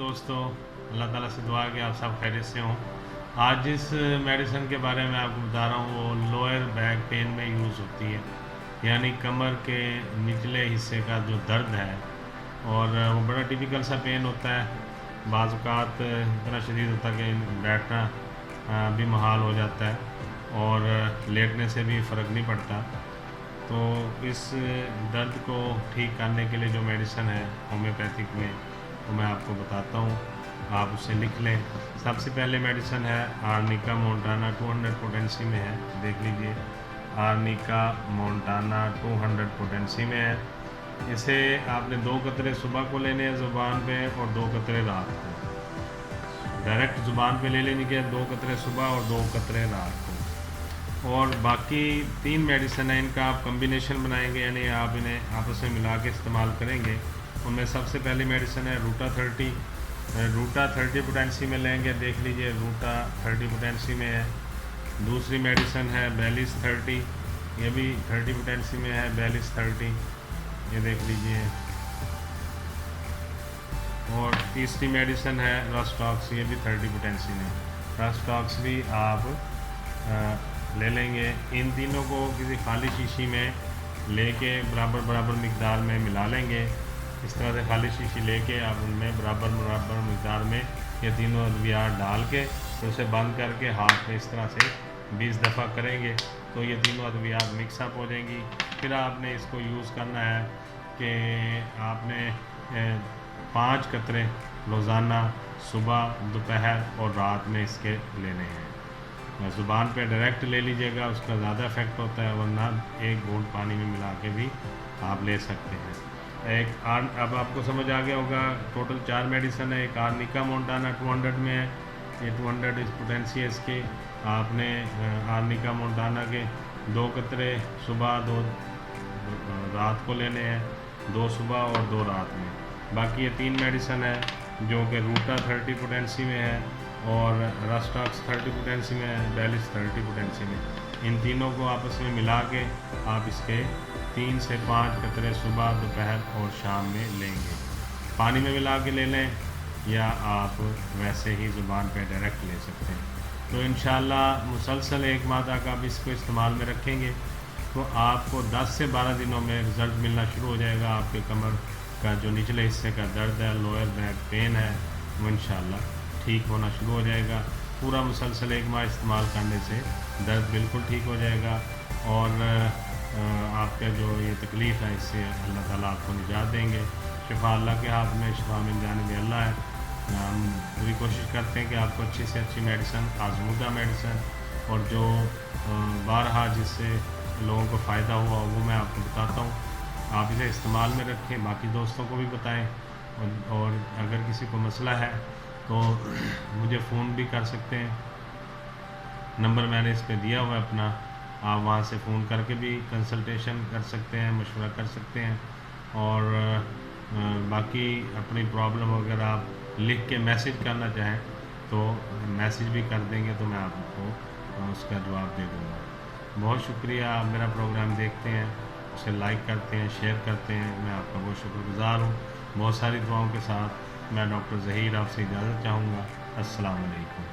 दोस्तों, अल्लाह ताला से दुआ है कि आप सब खैरियत से हों। आज जिस मेडिसिन के बारे में आपको बता रहा हूँ वो लोअर बैक पेन में यूज़ होती है, यानी कमर के निचले हिस्से का जो दर्द है, और वो बड़ा टिपिकल सा पेन होता है। बाज़ औक़ात इतना शदीद होता है कि बैठना भी मुहाल हो जाता है और लेटने से भी फ़र्क नहीं पड़ता। तो इस दर्द को ठीक करने के लिए जो मेडिसिन है होम्योपैथिक में, वो मैं आपको बताता हूँ, आप उसे लिख लें। सबसे पहले मेडिसिन है आर्निका मोंटाना 200 पोटेंसी में है, देख लीजिए। आर्निका मोंटाना 200 पोटेंसी में है। इसे आपने 2 कतरे सुबह को लेने हैं ज़ुबान पे और 2 कतरे रात को। डायरेक्ट ज़ुबान पे ले लेने के 2 कतरे सुबह और 2 कतरे रात को। और बाकी 3 मेडिसिन है, इनका आप कम्बिनेशन बनाएंगे, यानी आप इन्हें आपस में मिला के इस्तेमाल करेंगे। उनमें सबसे पहली मेडिसिन है रूटा 30। रूटा 30 पोटेंसी में लेंगे, देख लीजिए रूटा 30 पोटेंसी में है। दूसरी मेडिसिन है बेलिस 30, ये भी 30 पोटेंसी में है, बेलिस 30, ये देख लीजिए। और तीसरी मेडिसिन है रस्टॉक्स, ये भी 30 पोटेंसी में। रस्टॉक्स भी आप ले लेंगे। इन तीनों को किसी खाली शीशी में लेके बराबर बराबर मिक़दार में मिला लेंगे। इस तरह से खाली शीशी लेके आप उनमें बराबर बराबर मिक़दार में ये तीनों अद्वियात डाल के फिर उसे बंद करके हाथ में इस तरह से 20 दफ़ा करेंगे तो ये तीनों अद्वियात मिक्स अप हो जाएंगी। फिर आपने इसको यूज़ करना है कि आपने 5 कतरे रोज़ाना सुबह, दोपहर और रात में इसके लेने हैं। ज़ुबान पे डायरेक्ट ले लीजिएगा, उसका ज़्यादा इफ़ेक्ट होता है, वरना 1 घूंट पानी में मिला के भी आप ले सकते हैं। अब आपको समझ आ गया होगा, टोटल 4 मेडिसिन है। एक आर्निका मोंटाना 200 में है, ये 200 इस पोटेंसी है इसकी। आपने आर्निका मोंटाना के 2 कतरे सुबह, 2 रात को लेने हैं, 2 सुबह और 2 रात में। बाकी ये 3 मेडिसिन है जो कि रूटा 30 पोटेंसी में है और रस्टॉक्स 30 पोटेंसी में है, बेलिस 30 पोटेंसी में। इन तीनों को आपस में मिला के आप इसके 3 से 5 कतरे सुबह, दोपहर और शाम में लेंगे। पानी में मिला के ले लें या आप वैसे ही ज़ुबान पे डायरेक्ट ले सकते हैं। तो इंशाअल्लाह मुसलसल 1 माह तक आप इसको इस्तेमाल में रखेंगे तो आपको 10 से 12 दिनों में रिज़ल्ट मिलना शुरू हो जाएगा। आपके कमर का जो निचले हिस्से का दर्द है, लोअर बैक पेन है, वो इंशाअल्लाह ठीक होना शुरू हो जाएगा। पूरा मुसलसल 1 माह इस्तेमाल करने से दर्द बिल्कुल ठीक हो जाएगा और आपका जो ये तकलीफ़ है इससे अल्लाह ताला आपको निजात देंगे। शिफा अल्लाह के हाथ में, शिफा मिल जाने अल्लाह है। हम पूरी कोशिश करते हैं कि आपको अच्छी से अच्छी मेडिसिन, आज़मूदा मेडिसिन और जो बारहा जिससे लोगों को फ़ायदा हुआ वो मैं आपको बताता हूँ। आप इसे इस्तेमाल में रखें, बाकी दोस्तों को भी बताएं और अगर किसी को मसला है तो मुझे फ़ोन भी कर सकते हैं। नंबर मैंने इस पे दिया हुआ है अपना, आप वहाँ से फ़ोन करके भी कंसल्टेशन कर सकते हैं, मशवरा कर सकते हैं। और बाकी अपनी प्रॉब्लम अगर आप लिख के मैसेज करना चाहें तो मैसेज भी कर देंगे तो मैं आपको उसका जवाब दे दूँगा। बहुत शुक्रिया, आप मेरा प्रोग्राम देखते हैं, उसे लाइक करते हैं, शेयर करते हैं, मैं आपका बहुत शुक्रगुज़ार हूँ। बहुत सारी दुआओं के साथ मैं डॉक्टर ज़हीर आपसे इजाज़त चाहूँगा। अस्सलाम वालेकुम।